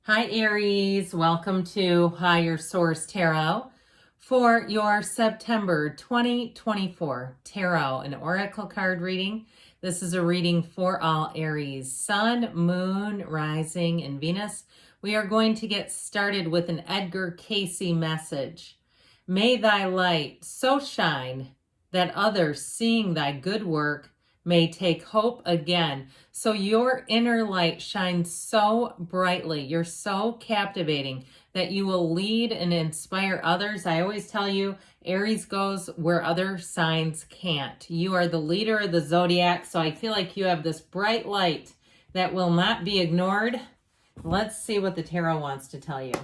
Hi Aries, welcome to Higher Source Tarot for your September 2024 Tarot and Oracle card reading. This is a reading for all Aries, Sun, Moon, Rising, and Venus. We are going to get started with an Edgar Cayce message. May thy light so shine that others, seeing thy good work, may take hope again. So your inner light shines so brightly. You're so captivating that you will lead and inspire others. I always tell you, Aries goes where other signs can't. You are the leader of the zodiac, so I feel like you have this bright light that will not be ignored. Let's see what the tarot wants to tell you.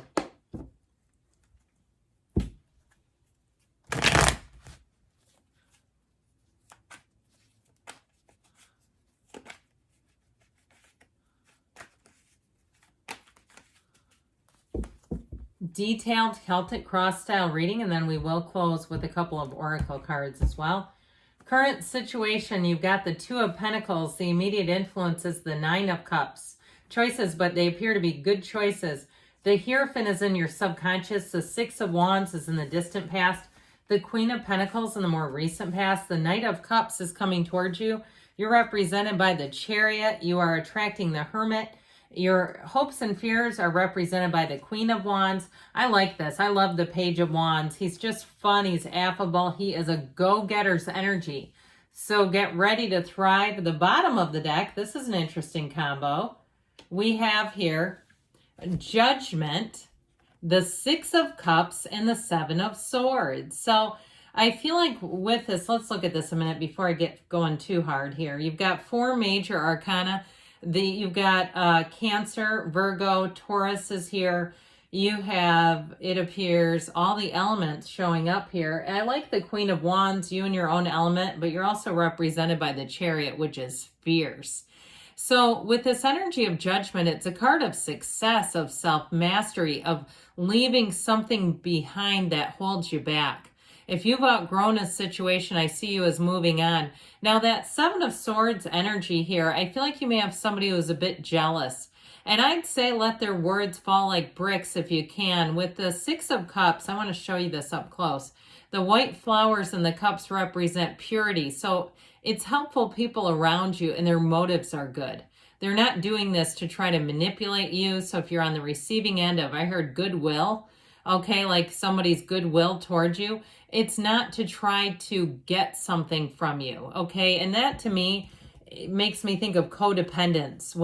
Detailed Celtic cross style reading, and then we will close with a couple of oracle cards as well. Current situation, you've got the Two of Pentacles. The immediate influence is the Nine of Cups. Choices, but they appear to be good choices. The Hierophant is in your subconscious. The Six of Wands is in the distant past. The Queen of Pentacles in the more recent past. The Knight of Cups is coming towards you. You're represented by the Chariot. You are attracting the Hermit. Your hopes and fears are represented by the Queen of Wands. I like this. I love the Page of Wands. He's just fun. He's affable. He is a go-getter's energy. So get ready to thrive. The bottom of the deck, this is an interesting combo. We have here Judgment, the Six of Cups, and the Seven of Swords. So I feel like with this, let's look at this a minute before I get going too hard here. You've got four major arcana. You've got Cancer, Virgo, Taurus is here. You have, it appears, all the elements showing up here. And I like the Queen of Wands, you and your own element, but you're also represented by the Chariot, which is fierce. So with this energy of Judgment, it's a card of success, of self-mastery, of leaving something behind that holds you back. If you've outgrown a situation, I see you as moving on. Now that Seven of Swords energy here, I feel like you may have somebody who's a bit jealous. And I'd say let their words fall like bricks if you can. With the Six of Cups, I want to show you this up close. The white flowers in the cups represent purity. So it's helpful people around you and their motives are good. They're not doing this to try to manipulate you. So if you're on the receiving end of, I heard goodwill, okay, like somebody's goodwill towards you, it's not to try to get something from you, okay? And that to me, it makes me think of codependence.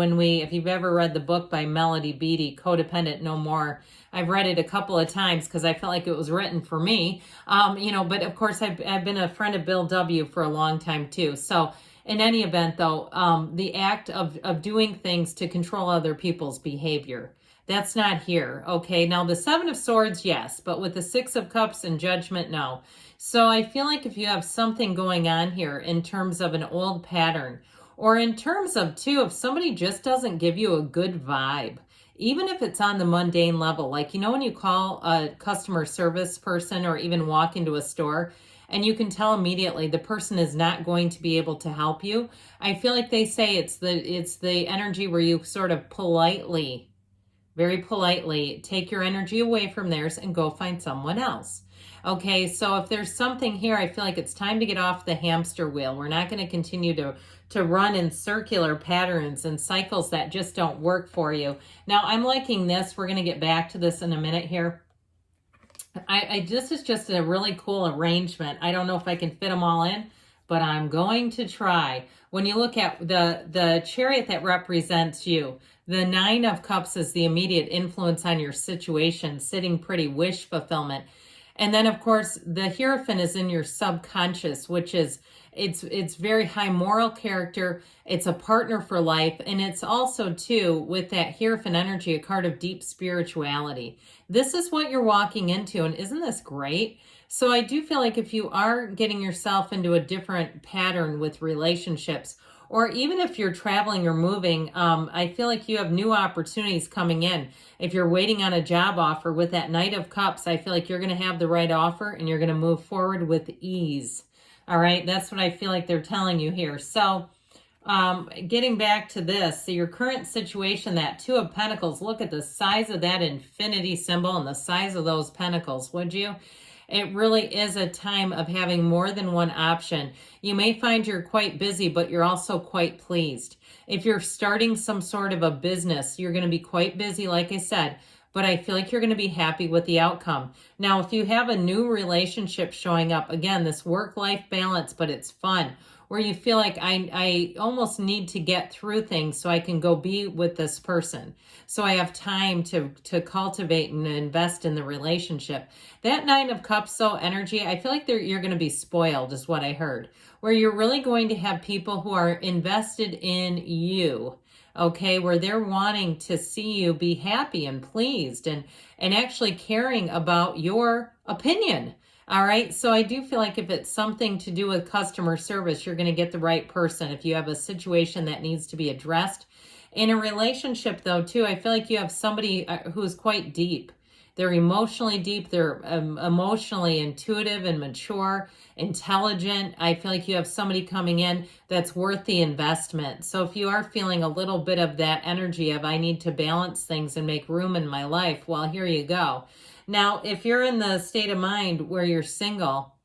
If you've ever read the book by Melody Beattie, Codependent No More, I've read it a couple of times because I felt like it was written for me, but of course I've been a friend of Bill W. for a long time too. So in any event though, the act of doing things to control other people's behavior, that's not here, okay? Now, the Seven of Swords, yes, but with the Six of Cups and Judgment, no. So I feel like if you have something going on here in terms of an old pattern, or in terms of, too, if somebody just doesn't give you a good vibe, even if it's on the mundane level, like, you know, when you call a customer service person or even walk into a store, and you can tell immediately the person is not going to be able to help you, I feel like they say it's the energy where you sort of politely, very politely, take your energy away from theirs and go find someone else. Okay, so if there's something here, I feel like it's time to get off the hamster wheel. We're not going to continue to run in circular patterns and cycles that just don't work for you. Now, I'm liking this. We're going to get back to this in a minute here. This is just a really cool arrangement. I don't know if I can fit them all in, but I'm going to try. When you look at the Chariot that represents you, the Nine of Cups is the immediate influence on your situation, sitting pretty, wish fulfillment. And then, of course, the Hierophant is in your subconscious, which is, it's very high moral character. It's a partner for life. And it's also, too, with that Hierophant energy, a card of deep spirituality. This is what you're walking into. And isn't this great? So I do feel like if you are getting yourself into a different pattern with relationships, or even if you're traveling or moving, I feel like you have new opportunities coming in. If you're waiting on a job offer with that Knight of Cups, I feel like you're going to have the right offer and you're going to move forward with ease. All right, that's what I feel like they're telling you here. So Getting back to this, so your current situation, that Two of Pentacles, look at the size of that infinity symbol and the size of those pentacles, would you? It really is a time of having more than one option. You may find you're quite busy, but you're also quite pleased. If you're starting some sort of a business, you're going to be quite busy, like I said, but I feel like you're going to be happy with the outcome. Now, if you have a new relationship showing up, again, this work-life balance, but it's fun, where you feel like I almost need to get through things so I can go be with this person. So I have time to cultivate and invest in the relationship. That Nine of Cups, so energy, I feel like you're going to be spoiled is what I heard. Where you're really going to have people who are invested in you. Okay, where they're wanting to see you be happy and pleased and actually caring about your opinion. All right, so I do feel like if it's something to do with customer service, you're going to get the right person. If you have a situation that needs to be addressed. In a relationship, though, too, I feel like you have somebody who's quite deep. They're emotionally deep. They're emotionally intuitive and mature, intelligent. I feel like you have somebody coming in that's worth the investment. So if you are feeling a little bit of that energy of I need to balance things and make room in my life, well, here you go. Now, if you're in the state of mind where you're single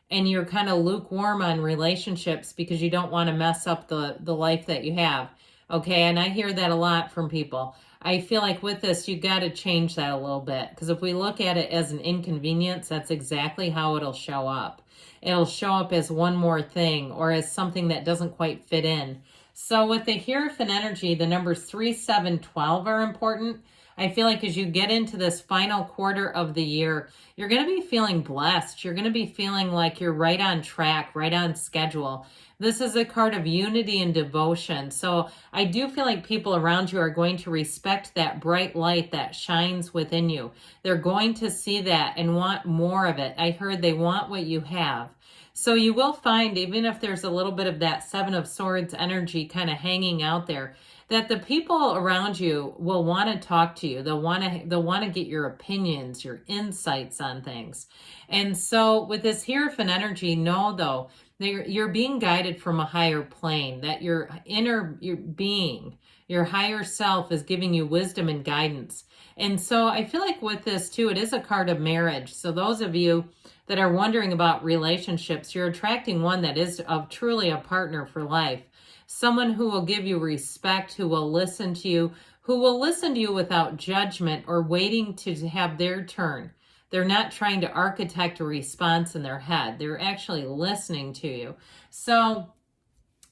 and you're kind of lukewarm on relationships because you don't want to mess up the life that you have, okay, and I hear that a lot from people. I feel like with this, you got to change that a little bit, because if we look at it as an inconvenience, that's exactly how it'll show up. It'll show up as one more thing or as something that doesn't quite fit in. So with the Hierophant energy, the numbers 3, 7, 12 are important. I feel like as you get into this final quarter of the year, you're going to be feeling blessed. You're going to be feeling like you're right on track, right on schedule. This is a card of unity and devotion. So I do feel like people around you are going to respect that bright light that shines within you. They're going to see that and want more of it. I heard they want what you have. So you will find, even if there's a little bit of that Seven of Swords energy kind of hanging out there, that the people around you will want to talk to you. They'll want to get your opinions, your insights on things. And so with this Hierophant energy, know though, you're being guided from a higher plane, that your being, your higher self is giving you wisdom and guidance. And so I feel like with this too, it is a card of marriage. So those of you that are wondering about relationships, you're attracting one that is truly a partner for life. Someone who will give you respect, who will listen to you, without judgment or waiting to have their turn. They're not trying to architect a response in their head. They're actually listening to you. So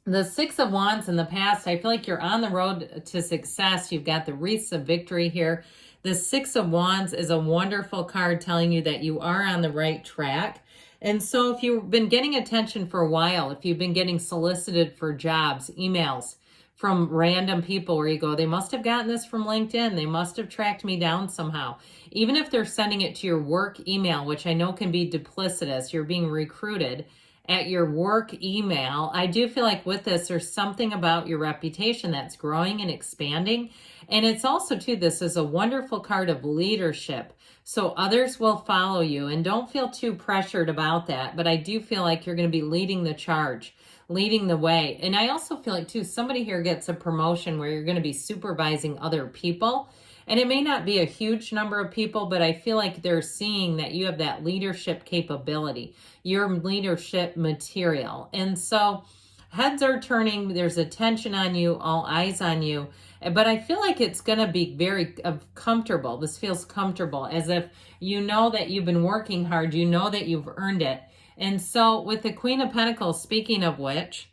the Six of Wands in the past, I feel like you're on the road to success. You've got the wreaths of victory here. The Six of Wands is a wonderful card telling you that you are on the right track. And so if you've been getting attention for a while, if you've been getting solicited for jobs, emails from random people where you go, they must have gotten this from LinkedIn. They must have tracked me down somehow. Even if they're sending it to your work email, which I know can be duplicitous, you're being recruited at your work email. I do feel like with this, there's something about your reputation that's growing and expanding. And it's also too, this is a wonderful card of leadership. So others will follow you, and don't feel too pressured about that. But I do feel like you're going to be leading the charge, leading the way. And I also feel like too, somebody here gets a promotion where you're going to be supervising other people. And it may not be a huge number of people, but I feel like they're seeing that you have that leadership capability, your leadership material. And so heads are turning, there's attention on you, all eyes on you. But I feel like it's going to be very comfortable. This feels comfortable, as if you know that you've been working hard, you know that you've earned it. And so with the Queen of Pentacles, speaking of which,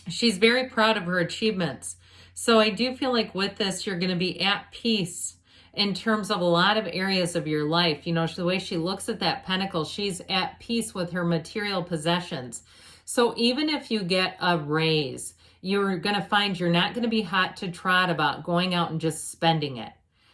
she's very proud of her achievements. So I do feel like with this, you're going to be at peace in terms of a lot of areas of your life. You know, the way she looks at that pentacle, she's at peace with her material possessions. So even if you get a raise, you're going to find you're not going to be hot to trot about going out and just spending it.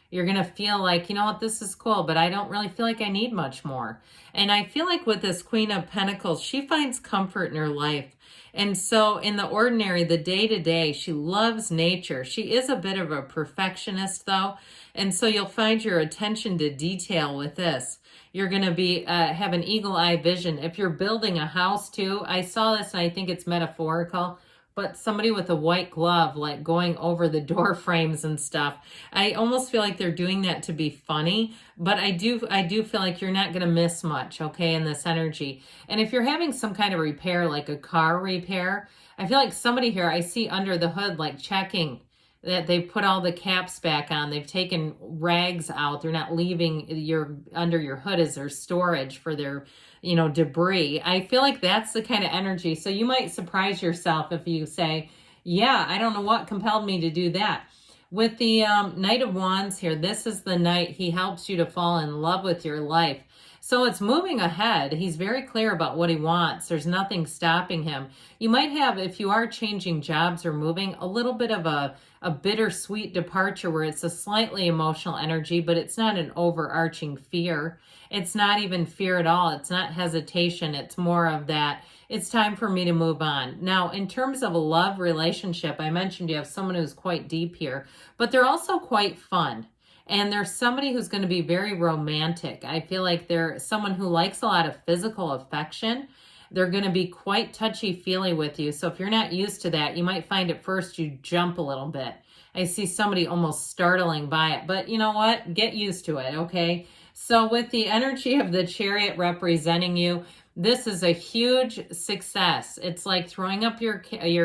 You're going to feel like, you know what, this is cool, but I don't really feel like I need much more. And I feel like with this Queen of Pentacles, she finds comfort in her life. And so in the ordinary, the day-to-day, she loves nature. She is a bit of a perfectionist, though. And so you'll find your attention to detail with this. You're going to be have an eagle eye vision. If you're building a house, too, I saw this and I think it's metaphorical. but somebody with a white glove, like going over the door frames and stuff. I almost feel like they're doing that to be funny, but I do feel like you're not going to miss much, okay, in this energy. And if you're having some kind of repair, like a car repair, I feel like somebody here, I see under the hood, like checking that they've put all the caps back on. They've taken rags out. They're not leaving under your hood as their storage for their, debris. I feel like that's the kind of energy. So you might surprise yourself if you say, yeah, I don't know what compelled me to do that. With the Knight of Wands here, this is the night he helps you to fall in love with your life. So it's moving ahead. He's very clear about what he wants. There's nothing stopping him. You might have, if you are changing jobs or moving, a little bit of a bittersweet departure where it's a slightly emotional energy, but it's not an overarching fear. It's not even fear at all. It's not hesitation. It's more of that, it's time for me to move on. Now, in terms of a love relationship, I mentioned you have someone who's quite deep here, but they're also quite fun. And there's somebody who's going to be very romantic. I feel like they're someone who likes a lot of physical affection. They're going to be quite touchy-feely with you. So if you're not used to that, you might find at first you jump a little bit. I see somebody almost startling by it. But you know what? Get used to it, okay? So with the energy of the Chariot representing you, this is a huge success. It's like throwing up your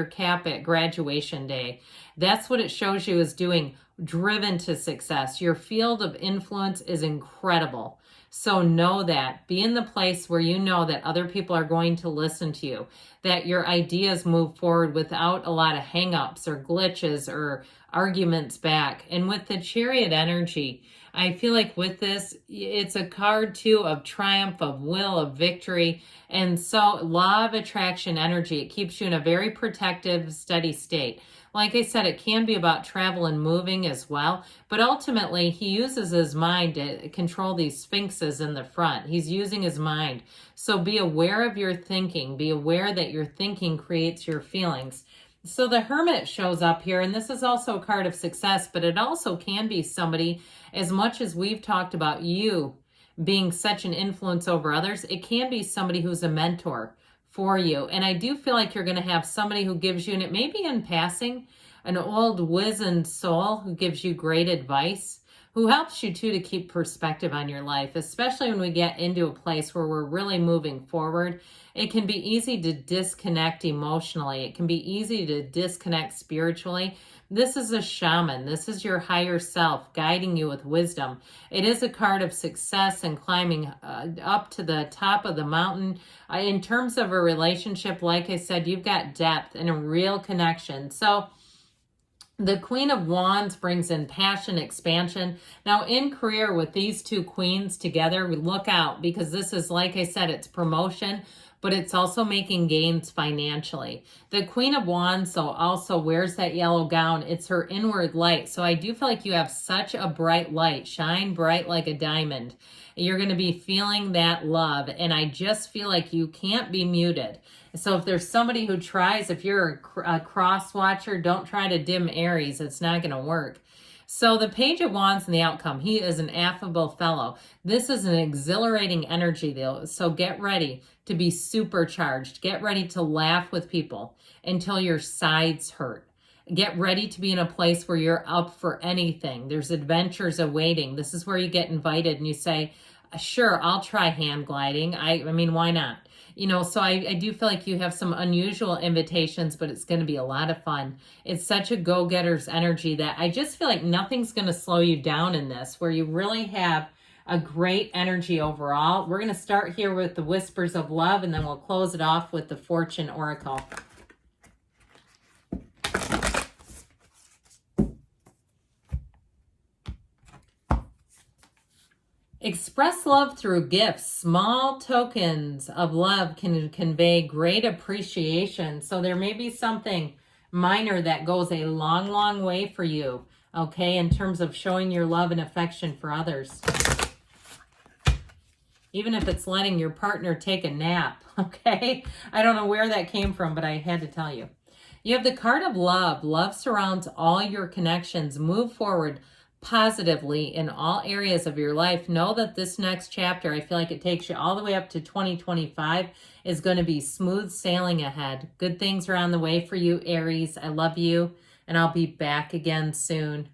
cap at graduation day. That's what it shows you is doing, driven to success. Your field of influence is incredible. So know that. Be in the place where you know that other people are going to listen to you, that your ideas move forward without a lot of hangups or glitches or arguments back. And with the Chariot energy, I feel like with this, it's a card too of triumph, of will, of victory. And so law of attraction energy, it keeps you in a very protective, steady state. Like I said, it can be about travel and moving as well, but ultimately he uses his mind to control these sphinxes in the front. He's using his mind. So be aware of your thinking. Be aware that your thinking creates your feelings. So the Hermit shows up here, and this is also a card of success, but it also can be somebody, as much as we've talked about you being such an influence over others, it can be somebody who's a mentor for you. And I do feel like you're going to have somebody who gives you, and it may be in passing, an old wizened soul who gives you great advice, who helps you too to keep perspective on your life, especially when we get into a place where we're really moving forward. It can be easy to disconnect emotionally. It can be easy to disconnect spiritually. This is a shaman. This is your higher self guiding you with wisdom. It is a card of success and climbing up to the top of the mountain. In terms of a relationship, like I said, you've got depth and a real connection. So the Queen of Wands brings in passion, expansion. Now in career with these two queens together, we look out, because this is, like I said, it's promotion, but it's also making gains financially. The Queen of Wands, though, also wears that yellow gown. It's her inward light. So I do feel like you have such a bright light. Shine bright like a diamond. You're going to be feeling that love. And I just feel like you can't be muted. So if there's somebody who tries, if you're a cross watcher, don't try to dim Aries. It's not going to work. So the Page of Wands and the outcome, he is an affable fellow. This is an exhilarating energy, though. So get ready to be supercharged. Get ready to laugh with people until your sides hurt. Get ready to be in a place where you're up for anything. There's adventures awaiting. This is where you get invited and you say, sure, I'll try hand gliding. I mean, why not? So I do feel like you have some unusual invitations, but it's going to be a lot of fun. It's such a go-getter's energy that I just feel like nothing's going to slow you down in this, where you really have a great energy overall. We're going to start here with the Whispers of Love, and then we'll close it off with the Fortune Oracle. Express love through gifts. Small tokens of love can convey great appreciation. So there may be something minor that goes a long, long way for you, okay, in terms of showing your love and affection for others. Even if it's letting your partner take a nap, okay? I don't know where that came from, but I had to tell you. You have the card of love. Love surrounds all your connections. Move forward. positively in all areas of your life. Know that this next chapter, I feel like it takes you all the way up to 2025, is going to be smooth sailing ahead. Good things are on the way for you, Aries. I love you, and I'll be back again soon.